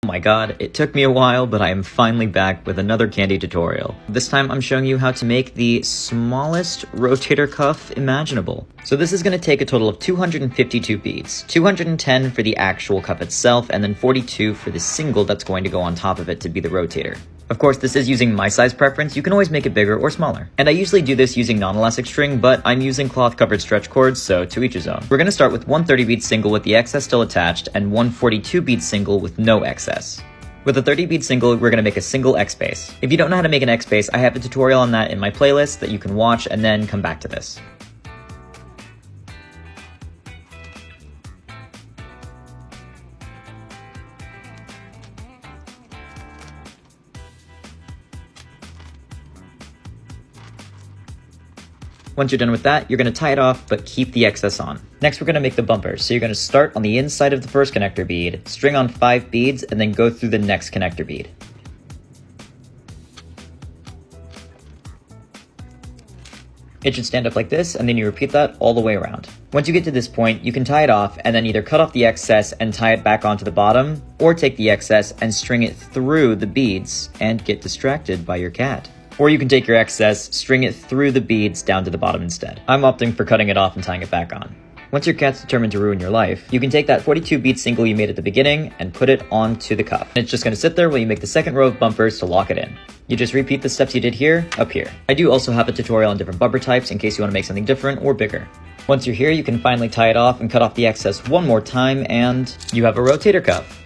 Oh my god, it took me a while, but I am finally back with another Kandi tutorial. This time I'm showing you how to make the smallest rotator cuff imaginable. So this is going to take a total of 252 beads, 210 for the actual cuff itself, and then 42 for the single that's going to go on top of it to be the rotator. Of course, this is using my size preference. You can always make it bigger or smaller. And I usually do this using non-elastic string, but I'm using cloth-covered stretch cords, so to each his own. We're going to start with one 30-bead single with the excess still attached, and one 42-bead single with no excess. With a 30-bead single, we're going to make a single X base. If you don't know how to make an X base, I have a tutorial on that in my playlist that you can watch and then come back to this. Once you're done with that, you're going to tie it off, but keep the excess on. Next, we're going to make the bumper. So you're going to start on the inside of the first connector bead, string on 5 beads, and then go through the next connector bead. It should stand up like this, and then you repeat that all the way around. Once you get to this point, you can tie it off, and then either cut off the excess and tie it back onto the bottom, or take the excess and string it through the beads and get distracted by your cat. Or you can take your excess, string it through the beads down to the bottom instead. I'm opting for cutting it off and tying it back on. Once your cat's determined to ruin your life, you can take that 42 bead single you made at the beginning and put it onto the cuff. It's just going to sit there while you make the second row of bumpers to lock it in. You just repeat the steps you did here, up here. I do also have a tutorial on different bumper types in case you want to make something different or bigger. Once you're here, you can finally tie it off and cut off the excess one more time, and you have a rotator cuff.